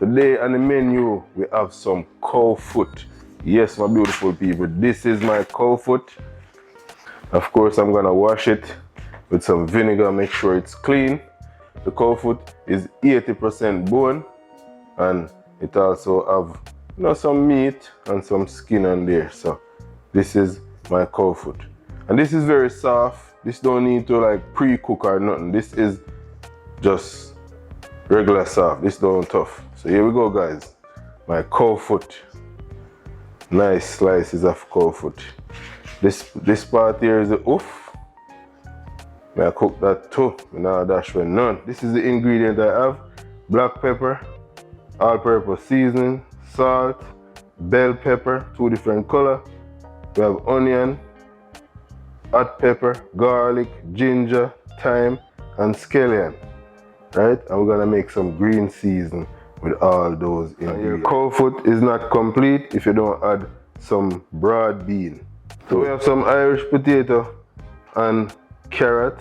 Today on the menu we have some cow foot. Yes, my beautiful people, this is my cow foot. Of course, I'm gonna wash it with some vinegar, make sure it's clean. The cow foot is 80% bone, and it also have some meat and some skin on there. So this is my cow foot, and this is very soft. This don't need to like pre-cook or nothing. This is just regular soft. This don't tough. So here we go, guys. My cow foot. Nice slices of cow foot. This part here is the hoof. I cook that too. Now dash with none. This is the ingredient I have: black pepper, all-purpose seasoning, salt, bell pepper, 2 different colors. We have onion, hot pepper, garlic, ginger, thyme, and scallion. Right? And we're gonna make some green season with all those ingredients. Your cow foot is not complete if you don't add some broad bean. So we have some Irish potato and carrot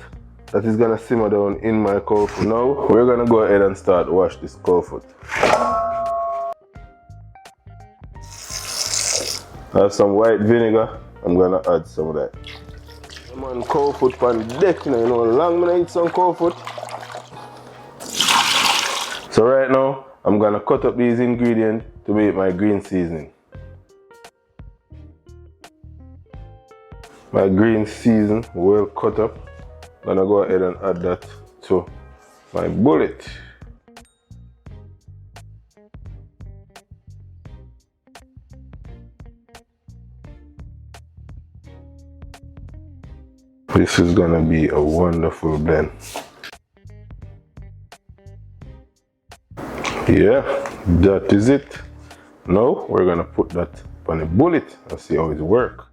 that is gonna simmer down in my cow foot. Now we're gonna go ahead and start wash this cow foot. I have some white vinegar. I'm gonna add some of that. I'm on cow foot on deck, you know long when I eat some cow foot. So right now I'm gonna cut up these ingredients to make my green seasoning. My green season well cut up. I'm gonna go ahead and add that to my bullet. This is gonna be a wonderful blend. Yeah, that is it. Now we're gonna put that on the bullet and see how it works.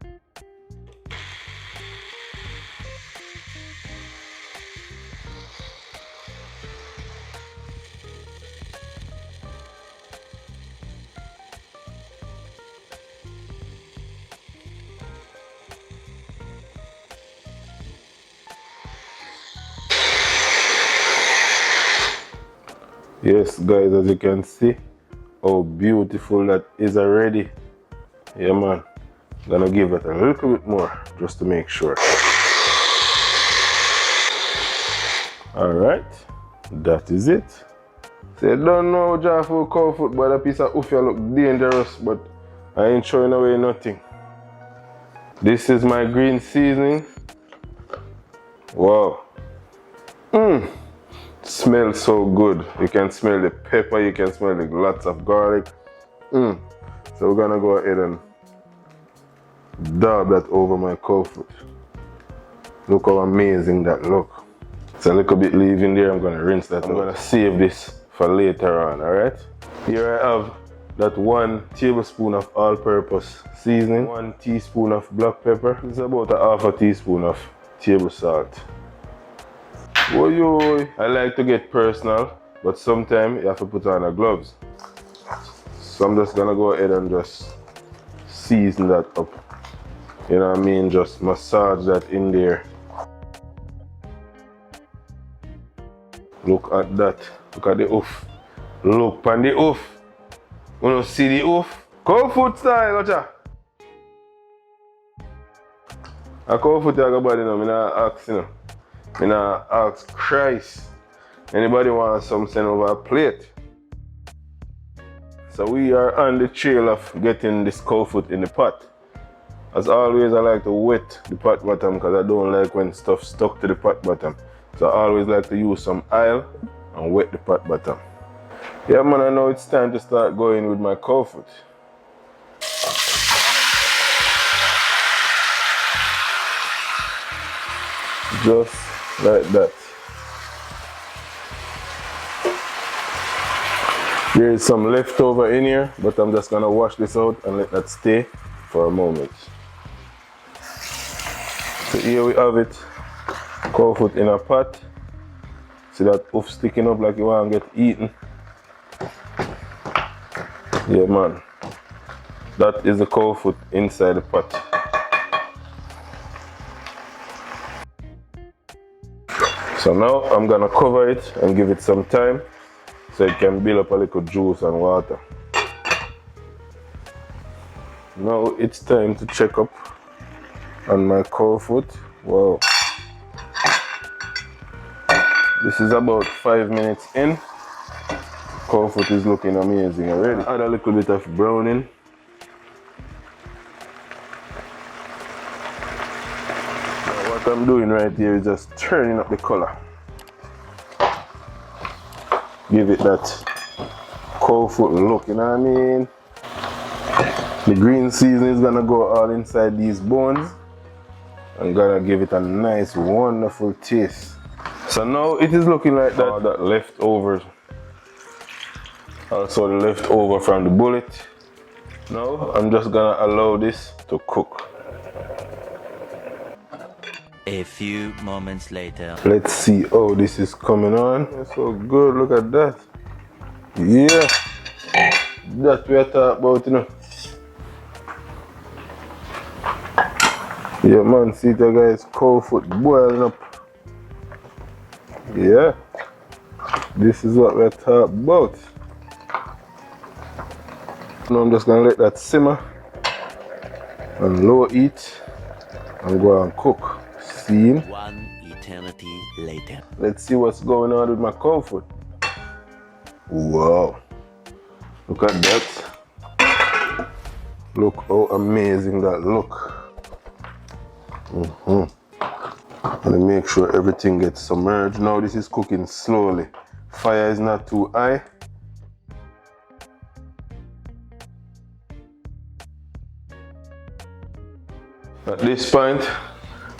Yes, guys, as you can see how beautiful that is already. Yeah, man. I'm gonna give it a little bit more just to make sure. Alright, that is it. So you don't know how for cow foot, but a piece of ufia look dangerous, but I ain't showing away nothing. This is my green seasoning. Wow. Smells so good. You can smell the pepper, you can smell the lots of garlic. So we're gonna go ahead and dab that over my cow foot. Look how amazing that look. It's a little bit leaving there. I'm gonna rinse that. I'm gonna save this for later on. Alright, here I have that 1 tablespoon of all-purpose seasoning, 1 teaspoon of black pepper. It's about a half a teaspoon of table salt. Oy, I like to get personal, but sometimes you have to put on the gloves. So I'm just gonna go ahead and just season that up. You know what I mean? Just massage that in there. Look at that. Look at the hoof. Look on the hoof. You don't see the hoof? Cow foot style, watcha. A cow foot I got body now, I not ask, you know. I not ask Christ. Anybody want some send over a plate? So we are on the trail of getting this cow foot in the pot. As always, I like to wet the pot bottom because I don't like when stuff stuck to the pot bottom. So I always like to use some oil and wet the pot bottom. Yeah, man, I know it's time to start going with my cow foot. Just like that. There is some leftover in here, but I'm just gonna wash this out and let that stay for a moment. So here we have it. Cow foot in a pot. See that hoof sticking up like you want to get eaten? Yeah, man. That is the cow foot inside the pot. So now I'm gonna cover it and give it some time so it can build up a little juice and water. Now it's time to check up on my cow foot. Wow. This is about 5 minutes in. Cow foot is looking amazing already. Add a little bit of browning. Now what I'm doing right here is just turning up the color. Give it that cow foot look, you know what I mean? The green seasoning is gonna go all inside these bones and gonna give it a nice, wonderful taste. So now it is looking like that. All that leftovers, also the leftover from the bullet. Now I'm just gonna allow this to cook. A few moments later. Let's see how this is coming on. It's so good, look at that. Yeah, that we are talking about, you know. Yeah man, see that guys, cow foot boiling up. Yeah, this is what we're talking about. Now I'm just gonna let that simmer on low heat and go and cook. See? One eternity later. Let's see what's going on with my cow foot. Wow, look at that. Look how amazing that look. And make sure everything gets submerged. Now this is cooking slowly. Fire is not too high. At this point,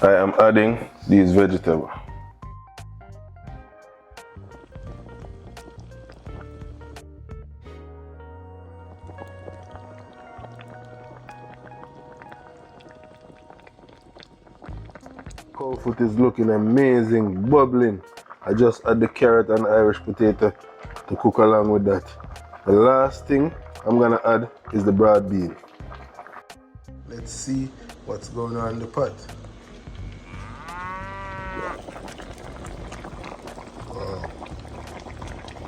I am adding these vegetables. Cow foot is looking amazing, bubbling. I just add the carrot and Irish potato to cook along with that. The last thing I'm gonna add is the broad bean. Let's see what's going on in the pot. Wow,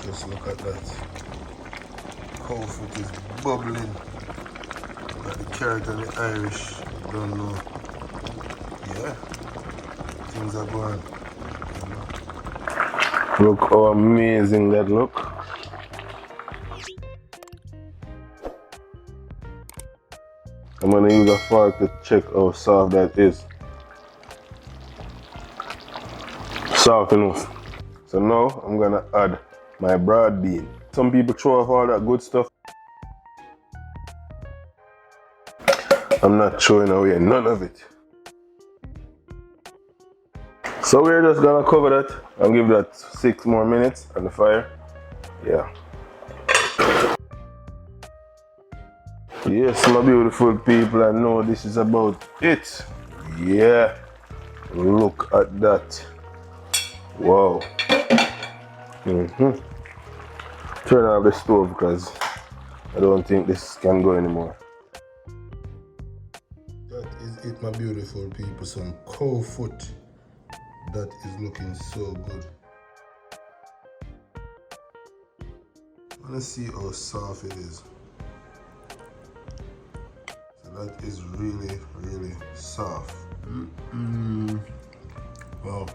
just look at that. Cow foot is bubbling. Got the carrot and the Irish, don't know. Yeah. Things are going. Look how amazing that look. I'm gonna use a fork to check how soft that is. Soft enough. So now I'm gonna add my broad bean. Some people throw off all that good stuff. I'm not throwing away none of it. So we're just gonna cover that and give that 6 more minutes on the fire. Yeah. Yes, my beautiful people, I know this is about it. Yeah. Look at that. Wow. Turn off the stove because I don't think this can go anymore. That is it, my beautiful people. Some cow foot. That is looking so good. Let's see how soft it is. So that is really, really soft. Wow.